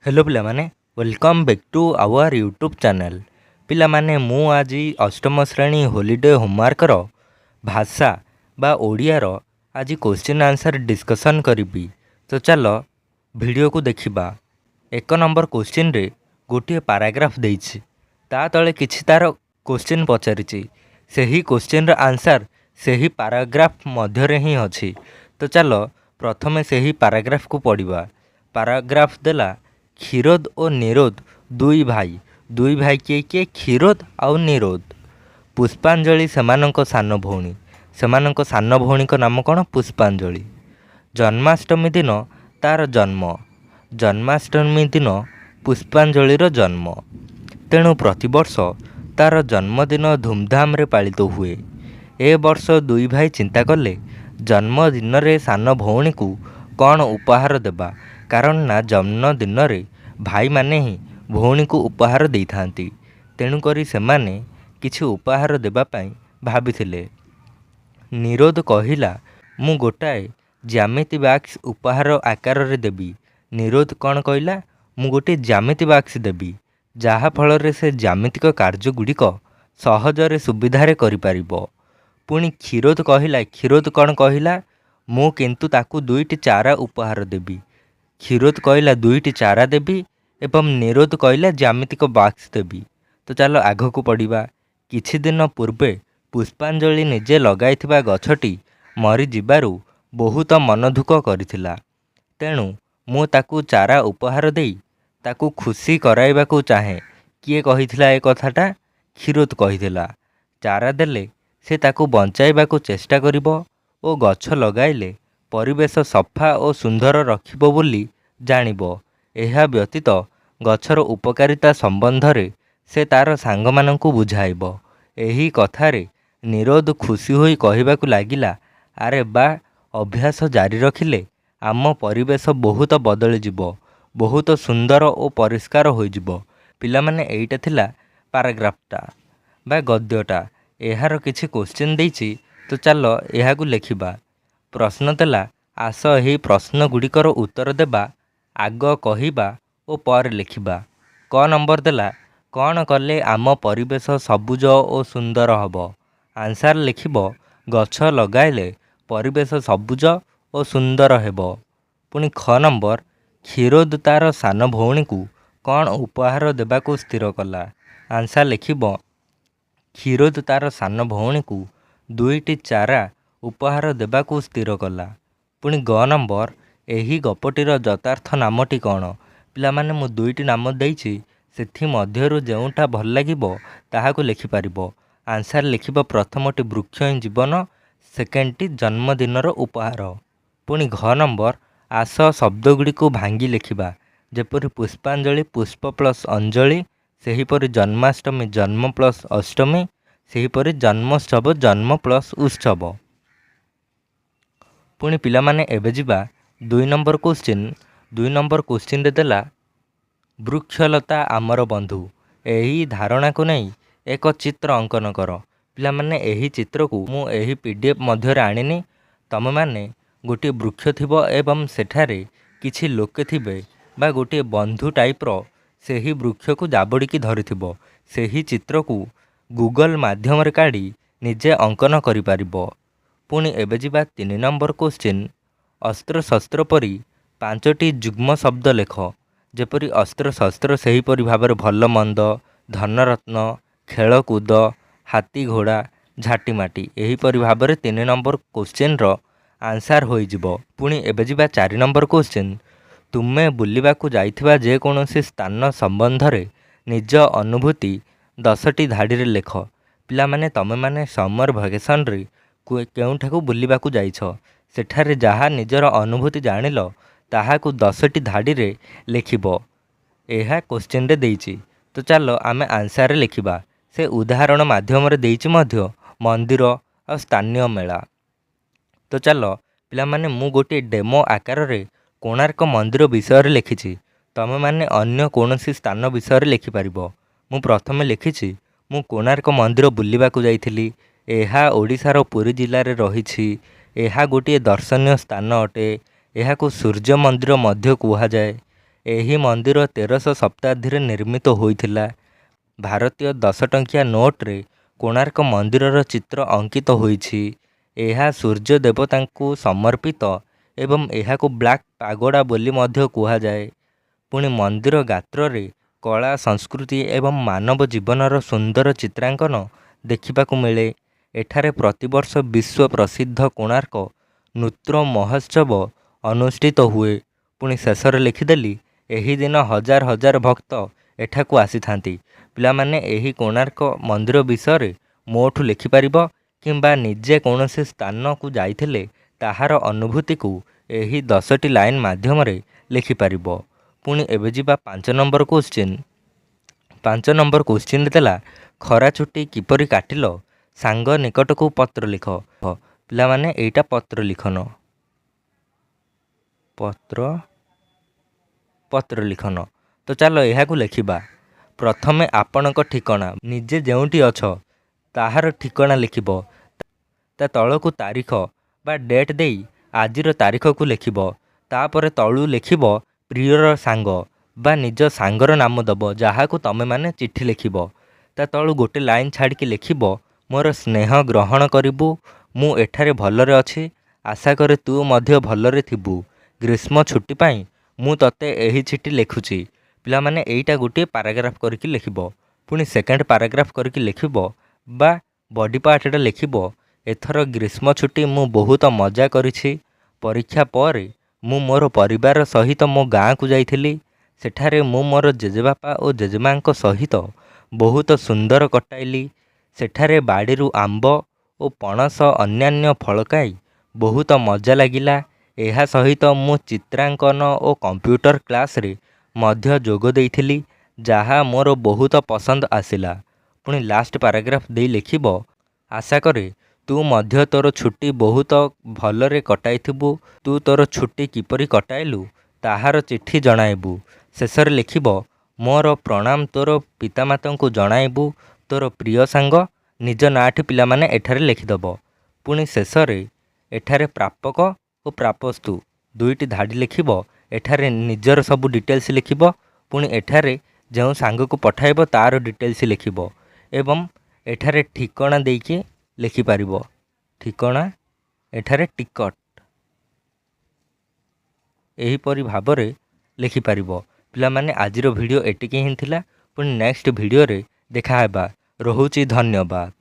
Hello पिलामाने welcome back to our YouTube channel. पिलामाने मु आज अष्टम श्रेणी हॉलीडे होमवर्कर भाषा बा ओडियार आज क्वेश्चन आंसर डिस्कसन करी। तो चल वीडियो को देखिबा। एक नंबर क्वेश्चन रे गोटे पैराग्राफ देइछि, ता तले किछि तार क्वेश्चन पचारिछि, सेही क्वेश्चन र आंसर सेही पैराग्राफ मध्य रे ही अछि। तो चल प्रथमे सेही पैराग्राफ को पढ़िबा। पैराग्राफ देला क्षीरोद और निरोध दुई भाई किए क्षीरोद आउ निरोध। पुष्पांजलि सेमानंक सान भौणी, सेमानंक सान भौणी को नाम कौन? पुष्पांजलि। जन्माष्टमी दिन तार जन्म, जन्माष्टमी दिन पुष्पांजलिर जन्म, तेणु प्रतिवर्ष तार जन्मदिन धूमधाम रे पालित हुए। ए वर्ष दुई भाई चिंता कले जन्मदिन रे सान भौणी को कौन उपहार देबा, कारण ना जन्मदिन रे भाई माने ही भौणी को उपहार दे थांती, तेणु करी सेमाने किछि उपहार देबा पाई भाबिथिले। निरोध कहिला मु गोटाए ज्यामिति बॉक्स उपहार आकार रे देबी। निरोध कौन कहिला? मु गोटे ज्यामिति बॉक्स देबी, जहा फल रे से ज्यामितिक कार्य गुड़िक सहजरे सुविधारे करि परिबो। पुणी क्षीरोद कहिला, क्षीरोद कौन कहिला? मु किंतु ताकू दुईटी चारा उपहार देबी। क्षीरोद कहिला दुईटी चारा देबी एवं निरोध कहिला ज्यामितिक बॉक्स देबी। तो चलो आग को पढ़िबा। किछि दिन पूर्वे पुष्पांजलि निजे लगाइथिबा गछटी मरी जिबारु बहुत मन दुख करिथिला, तेणु मु ताकू चारा उपहार देई ताकू खुशी कराइबाकू चाहे। किए कहिथिला ए कथाटा? क्षीरोद कहिथिला। चारा देले से ताकू बंचाइबाकू चेष्टा करिबो ओ गछ लगाइले परिवेश सफा और सुंदर रखिबो बोली जानिबो। एहा व्यतीत गछर उपकारिता संबंधरे से तार सांग मानंकू बुझाइबो। एही कथारे निरोध खुशी होई कहिबाकू लागिला, आरे बा, अभ्यास जारी रखिले आम परिवेश बहुत बदली जिवो, बहुत सुंदर और परिष्कार होई जिवो। पिला माने एइटा थिला पैराग्राफटा बा गद्यटा। एहार किछि क्वेश्चन देइछि, तो चलो एहाकू लेखिबा। प्रश्न देला, आस एही प्रश्न गुड़िकर उत्तर देबा, आग कहिबा ओ पर लिखिबा। क नंबर देला, कौन कले आम परिवेश सबुज और सुंदर हब? आंसर लिखिब, गछ लगाइले परिवेश सबुज और सुंदर हेब। पुणी ख नंबर, क्षीरोद तार सान भौणी को कौन उपहार देबाकू स्थिर कला? आंसर लिखिब, क्षीरोद तार सान भौणी को दुईटी चारा उपहार देबाकू स्थिर कला। पुणी ग नंबर, एही गपटीर यथार्थ नामटी कौन? पिलामाने मु दुईटी नाम देइछि, सेथि मध्यरु जेउटा भल लागिबो ताहाकू लिखि पारिबो। आंसर लिखिबो, प्रथमटी वृक्ष हि जीवन, सेकेंडटी जन्मदिनर उपहार। पुणी घ नंबर, आस शब्द गुड़ी को भांगी लिखिबा, जेपरि पुष्पांजलि पुष्प प्लस अंजलि, सेहीपरि जन्माष्टमी जन्म प्लस अष्टमी, सेहीपरि जन्मोत्सव जन्म प्लस उत्सव। पुणी पिलामाने एबे जिबा 2 नंबर क्वेश्चन। 2 नंबर क्वेश्चन रे देला, वृक्षलता आमर बंधु, एही धारणा को नहीं एक चित्र अंकन कर। पिलामाने एही चित्र को मु एही पीडीएफ मध्य आनिनी। तमे माने गोटे वृक्ष थिबो एवं सेठारे किछि लोके थिबे बा गोटे बंधु टाइप रो सेही वृक्ष को जाबड़ी की धरिथिबो। सेही चित्र को गूगल माध्यम रे काढ़ी निजे अंकन करि पारिबो। पुणी एबे जिबा 3 नंबर क्वेश्चन। अस्त्र शस्त्र परी 5टी जुग्म शब्द लेख, जेपरि अस्त्र शस्त्र सेहीपरि भाବରେ भल मंद, धनरत्न, खेलकूद, हाथी घोड़ा, झाटीमाटी, एहीपरि भाବରେ 3 नंबर क्वेश्चन रो आंसर होई जिवो। पुणी एबे जिबा 4 नंबर क्वेश्चन। तुमे बुलिबाकू जाइथिबा जे कोनोसी स्थान संबंधरे निज अनुभूति 10टी धाड़ी रे लेख। पिला माने तमे माने समर भैकेशन रे केउठाकू बुलिबाकू जाइछ, सेठारे जहाँ निजर अनुभूति जानिल ताहाकू 10टी धाड़ी रे लिखिबो। एहा क्वेश्चन रे देइछि, तो चलो आमे आंसर रे लिखिबा। से उदाहरण माध्यम रे देइछि मध्य मंदिर और स्थानीय मेला। तो चलो पिला माने मु गोटे डेमो आकार रे कोणार्क मंदिर विषय रे लिखिछि, तमे माने अन्य कोनोसी स्थान विषय रे लिखि परिबो। मु प्रथमे लिखिछि, मु कोणार्क मंदिर बुलिबाकू जाइथिली। एहा ओडिशार पुरी जिल्ला रे रहिछि। एहा गोटे दर्शनीय स्थान अटे। एहाकू सूर्य मंदिर मध्य कुहा जाए। ଏହି ମନ୍ଦିର 1300 ଶତାବ୍ଦୀରେ ନିର୍ମିତ ହୋଇଥିଲା। ଭାରତୀୟ 10 ଟଙ୍କିଆ ନୋଟ୍ରେ କୋଣାର୍କ ମନ୍ଦିରର ଚିତ୍ର ଅଙ୍କିତ ହୋଇଛି। ଏହା ସୂର୍ଯ୍ୟ ଦେବତାଙ୍କୁ ସମର୍ପିତ ଏବଂ ଏହାକୁ ବ୍ଲାକ୍ ପାଗୋଡ଼ା ବୋଲି ମଧ୍ୟ କୁହାଯାଏ। ପୁଣି ମନ୍ଦିର ଗାତ୍ରରେ କଳା, ସଂସ୍କୃତି ଏବଂ ମାନବ ଜୀବନର ସୁନ୍ଦର ଚିତ୍ରାଙ୍କନ ଦେଖିବାକୁ ମିଳେ। ଏଠାରେ ପ୍ରତିବର୍ଷ ବିଶ୍ୱ ପ୍ରସିଦ୍ଧ କୋଣାର୍କ ନୃତ୍ୟ ମହୋତ୍ସବ ଅନୁଷ୍ଠିତ ହୁଏ। ପୁଣି ଶେଷରେ ଲେଖିଦେଲି, ଏହି ଦିନ ହଜାର ହଜାର ଭକ୍ତ ଏଠାକୁ ଆସିଥାନ୍ତି। ପିଲାମାନେ ଏହି କୋଣାର୍କ ମନ୍ଦିର ବିଷୟରେ ମୋଠୁ ଲେଖିପାରିବ କିମ୍ବା ନିଜେ କୌଣସି ସ୍ଥାନକୁ ଯାଇଥିଲେ ତାହାର ଅନୁଭୂତିକୁ ଏହି 10ଟି ଲାଇନ୍ ମାଧ୍ୟମରେ ଲେଖିପାରିବ। ପୁଣି ଏବେ ଯିବା 5 ନମ୍ବର କ୍ୱେଶ୍ଚିନ୍। 5 ନମ୍ବର କ୍ୱେଶ୍ଚିନ୍ ଦେଲା, ଖରା ଛୁଟି କିପରି କାଟିଲ? ସାଙ୍ଗ ନିକଟକୁ ପତ୍ର ଲେଖ। ପିଲାମାନେ ଏଇଟା ପତ୍ର ଲିଖନ। ପତ୍ର ଲିଖନ। ତ ଚାଲ ଏହାକୁ ଲେଖିବା। ପ୍ରଥମେ ଆପଣଙ୍କ ଠିକଣା, ନିଜେ ଯେଉଁଠି ଅଛ ତାହାର ଠିକଣା ଲେଖିବ। ତା ତଳକୁ ତାରିଖ ବା ଡେଟ୍ ଦେଇ ଆଜିର ତାରିଖକୁ ଲେଖିବ। ତାପରେ ତଳୁ ଲେଖିବ ପ୍ରିୟର ସାଙ୍ଗ ବା ନିଜ ସାଙ୍ଗର ନାମ ଦେବ ଯାହାକୁ ତମେମାନେ ଚିଠି ଲେଖିବ। ତା ତଳୁ ଗୋଟେ ଲାଇନ୍ ଛାଡ଼ିକି ଲେଖିବ, ମୋର ସ୍ନେହ ଗ୍ରହଣ କରିବୁ। ମୁଁ ଏଠାରେ ଭଲରେ ଅଛି। ଆଶା କରେ ତୁ ମଧ୍ୟ ଭଲରେ ଥିବୁ। ଗ୍ରୀଷ୍ମ ଛୁଟି ପାଇଁ ମୁଁ ତତେ ଏହି ଚିଠି ଲେଖୁଛି। ପିଲାମାନେ ଏଇଟା ଗୋଟିଏ ପାରାଗ୍ରାଫ କରିକି ଲେଖିବ। ପୁଣି ସେକେଣ୍ଡ ପାରାଗ୍ରାଫ କରିକି ଲେଖିବ ବା ବଡ଼ି ପାର୍ଟଟା ଲେଖିବ, ଏଥର ଗ୍ରୀଷ୍ମ ଛୁଟି ମୁଁ ବହୁତ ମଜା କରିଛି। ପରୀକ୍ଷା ପରେ ମୁଁ ମୋର ପରିବାର ସହିତ ମୋ ଗାଁକୁ ଯାଇଥିଲି। ସେଠାରେ ମୁଁ ମୋର ଜେଜେବାପା ଓ ଜେଜେମାଙ୍କ ସହିତ ବହୁତ ସୁନ୍ଦର କଟାଇଲି। ସେଠାରେ ବାଡ଼ିରୁ ଆମ୍ବ ଓ ପଣସ ଅନ୍ୟାନ୍ୟ ଫଳ ଖାଇ ବହୁତ ମଜା ଲାଗିଲା। ଏହା ସହିତ ମୁଁ ଚିତ୍ରାଙ୍କନ ଓ କମ୍ପ୍ୟୁଟର କ୍ଲାସରେ ମଧ୍ୟ ଯୋଗ ଦେଇଥିଲି, ଯାହା ମୋର ବହୁତ ପସନ୍ଦ ଆସିଲା। ପୁଣି ଲାଷ୍ଟ ପାରାଗ୍ରାଫ ଦେଇ ଲେଖିବ, ଆଶା କରେ ତୁ ମଧ୍ୟ ତୋର ଛୁଟି ବହୁତ ଭଲରେ କଟାଇଥିବୁ। ତୁ ତୋର ଛୁଟି କିପରି କଟାଇଲୁ ତାହାର ଚିଠି ଜଣାଇବୁ। ଶେଷରେ ଲେଖିବ, ମୋର ପ୍ରଣାମ ତୋର ପିତାମାତାଙ୍କୁ ଜଣାଇବୁ। ତୋର ପ୍ରିୟ ସାଙ୍ଗ, ନିଜ ନାଁଟି ପିଲାମାନେ ଏଠାରେ ଲେଖିଦେବ। ପୁଣି ଶେଷରେ ଏଠାରେ ପ୍ରାପକ ଓ ପ୍ରାପସ୍ତୁ ଦୁଇଟି ଧାଡ଼ି ଲେଖିବ। ଏଠାରେ ନିଜର ସବୁ ଡିଟେଲ୍ସ ଲେଖିବ। ପୁଣି ଏଠାରେ ଯେଉଁ ସାଙ୍ଗକୁ ପଠାଇବ ତାର ଡିଟେଲ୍ସ ଲେଖିବ ଏବଂ ଏଠାରେ ଠିକଣା ଦେଇକି ଲେଖିପାରିବ। ଠିକଣା ଏଠାରେ ଟିକଟ ଏହିପରି ଭାବରେ ଲେଖିପାରିବ। ପିଲାମାନେ ଆଜିର ଭିଡ଼ିଓ ଏତିକି ହିଁ ଥିଲା। ପୁଣି ନେକ୍ସଟ ଭିଡ଼ିଓରେ ଦେଖାହେବା। ରହୁଛି, ଧନ୍ୟବାଦ।